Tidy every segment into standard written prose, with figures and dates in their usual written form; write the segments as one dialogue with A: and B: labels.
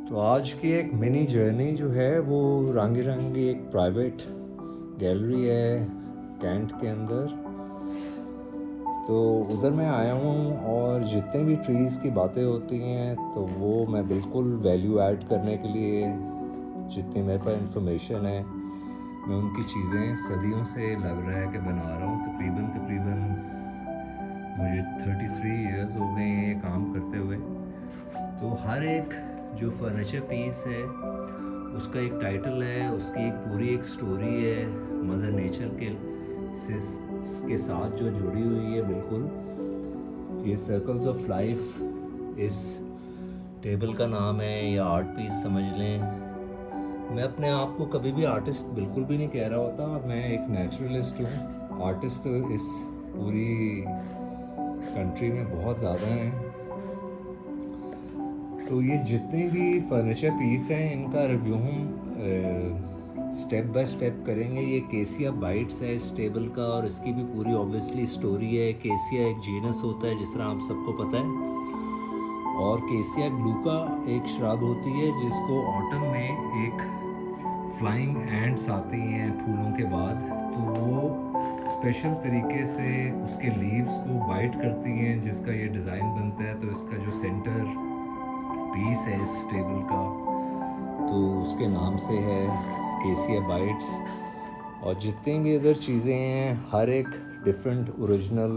A: तो आज की एक मिनी जर्नी जो है वो रंगी रंगी एक प्राइवेट गैलरी है कैंट के अंदर। तो उधर मैं आया हूँ और जितने भी ट्रीज़ की बातें होती हैं तो वो मैं बिल्कुल वैल्यू ऐड करने के लिए जितनी मेरे पास इंफॉर्मेशन है मैं उनकी चीज़ें सदियों से लग रहा है कि बना रहा हूँ। तकरीबन मुझे 33 इयर्स हो गए हैं ये काम करते हुए। तो हर एक जो फर्नीचर पीस है उसका एक टाइटल है, उसकी एक पूरी एक स्टोरी है मदर नेचर के साथ जो जुड़ी हुई है। बिल्कुल ये सर्कल्स ऑफ लाइफ इस टेबल का नाम है या आर्ट पीस समझ लें। मैं अपने आप को कभी भी आर्टिस्ट बिल्कुल भी नहीं कह रहा होता, मैं एक नेचुरलिस्ट हूँ। आर्टिस्ट तो इस पूरी कंट्री में बहुत ज़्यादा हैं। तो ये जितने भी फर्नीचर पीस हैं इनका रिव्यू हम स्टेप बाय स्टेप करेंगे। ये केसिया बाइट्स है इस टेबल का और इसकी भी पूरी ऑब्वियसली स्टोरी है। केसिया एक जीनस होता है जिस तरह आप सबको पता है, और केसिया ग्लूका एक श्रब होती है जिसको ऑटम में एक फ्लाइंग एंड्स आती हैं फूलों के बाद, तो वो स्पेशल तरीके से उसके लीव्स को बाइट करती हैं जिसका ये डिज़ाइन बनता है। तो इसका जो सेंटर पीस है इस टेबल का तो उसके नाम से है केसिया बाइट्स। और जितनी भी इधर चीज़ें हैं हर एक डिफरेंट ओरिजिनल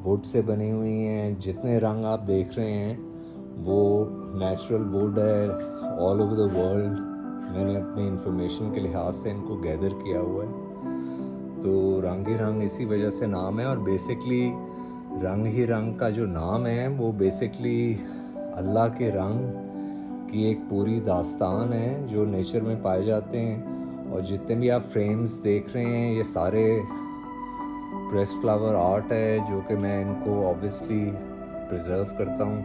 A: वुड से बनी हुई हैं। जितने रंग आप देख रहे हैं वो नेचुरल वुड है ऑल ओवर द वर्ल्ड। मैंने अपनी इंफॉर्मेशन के लिहाज से इनको गैदर किया हुआ है। तो रंग ही रंग इसी वजह से नाम है। और बेसिकली रंग ही रंग का जो नाम है वो बेसिकली अल्लाह के रंग की एक पूरी दास्तान है जो नेचर में पाए जाते हैं। और जितने भी आप फ्रेम्स देख रहे हैं ये सारे प्रेस फ्लावर आर्ट है जो कि मैं इनको ऑब्वियसली प्रिजर्व करता हूँ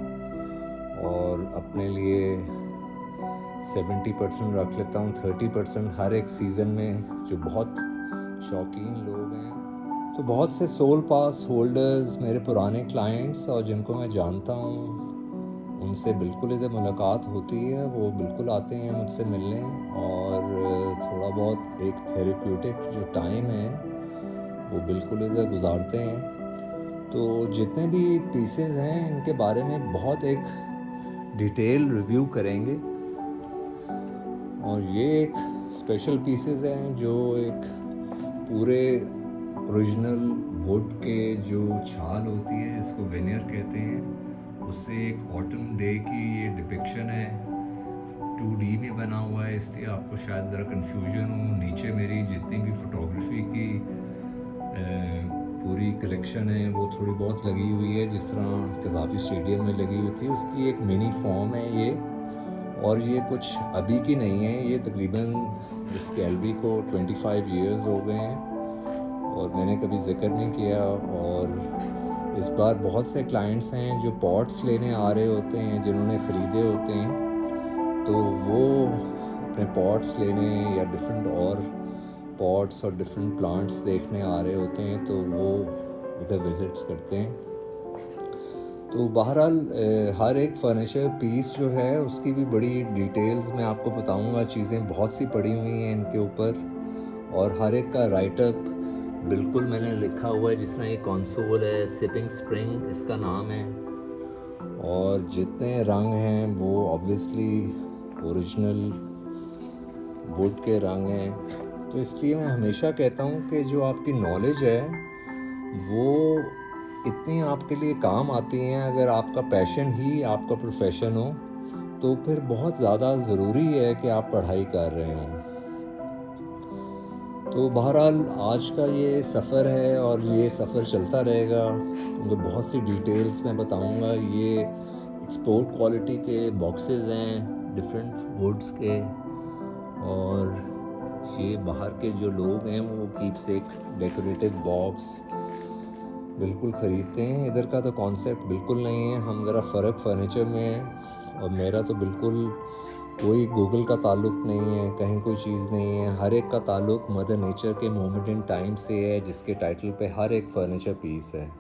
A: और अपने लिए 70% रख लेता हूँ, 30% हर एक सीज़न में। जो बहुत शौकीन लोग हैं तो बहुत से सोल पास होल्डर्स मेरे पुराने क्लाइंट्स और जिनको मैं जानता हूँ उनसे बिल्कुल इधर मुलाकात होती है। वो बिल्कुल आते हैं मुझसे मिलने और थोड़ा बहुत एक थेरेप्यूटिक जो टाइम है वो बिल्कुल इधर गुजारते हैं। तो जितने भी पीसेस हैं इनके बारे में बहुत एक डिटेल रिव्यू करेंगे। और ये एक स्पेशल पीसेस हैं जो एक पूरे ओरिजिनल वुड के जो छाल होती है जिसको वेनियर कहते हैं उससे एक ऑटम डे की ये डिपिक्शन है। 2D में बना हुआ है इसलिए आपको शायद ज़रा कन्फ्यूजन हो। नीचे मेरी जितनी भी फ़ोटोग्राफी की पूरी कलेक्शन है वो थोड़ी बहुत लगी हुई है जिस तरह कज़ाफ़ी स्टेडियम में लगी हुई थी, उसकी एक मिनी फॉर्म है ये। और ये कुछ अभी की नहीं है, ये तकरीबन इस गैलरी को 25 इयर्स हो गए हैं और मैंने कभी जिक्र नहीं किया। और इस बार बहुत से क्लाइंट्स हैं जो पॉट्स लेने आ रहे होते हैं जिन्होंने ख़रीदे होते हैं, तो वो अपने पॉट्स लेने या डिफरेंट और पॉट्स और डिफरेंट प्लांट्स देखने आ रहे होते हैं तो वो इधर विज़िट्स करते हैं। तो बहरहाल हर एक फर्नीचर पीस जो है उसकी भी बड़ी डिटेल्स मैं आपको बताऊंगा। चीज़ें बहुत सी पड़ी हुई हैं इनके ऊपर और हर एक का राइटअप बिल्कुल मैंने लिखा हुआ है। जिस तरह ये कंसोल है, सिपिंग स्प्रिंग इसका नाम है। और जितने रंग हैं वो ऑब्वियसली ओरिजिनल वुड के रंग हैं। तो इसलिए मैं हमेशा कहता हूँ कि जो आपकी नॉलेज है वो इतनी आपके लिए काम आती हैं। अगर आपका पैशन ही आपका प्रोफेशन हो तो फिर बहुत ज़्यादा ज़रूरी है कि आप पढ़ाई कर रहे हों। तो बहरहाल आज का ये सफ़र है और ये सफ़र चलता रहेगा क्योंकि बहुत सी डिटेल्स मैं बताऊंगा। ये एक्सपोर्ट क्वालिटी के बॉक्सेस हैं डिफरेंट वुड्स के, और ये बाहर के जो लोग हैं वो कीपसेक डेकोरेटिव बॉक्स बिल्कुल ख़रीदते हैं। इधर का तो कॉन्सेप्ट बिल्कुल नहीं है, हम ज़रा फ़र्क फर्नीचर में है। और मेरा तो बिल्कुल कोई गूगल का ताल्लुक़ नहीं है, कहीं कोई चीज़ नहीं है। हर एक का ताल्लुक़ मदर नेचर के मोमेंट इन टाइम से है जिसके टाइटल पे हर एक फर्नीचर पीस है।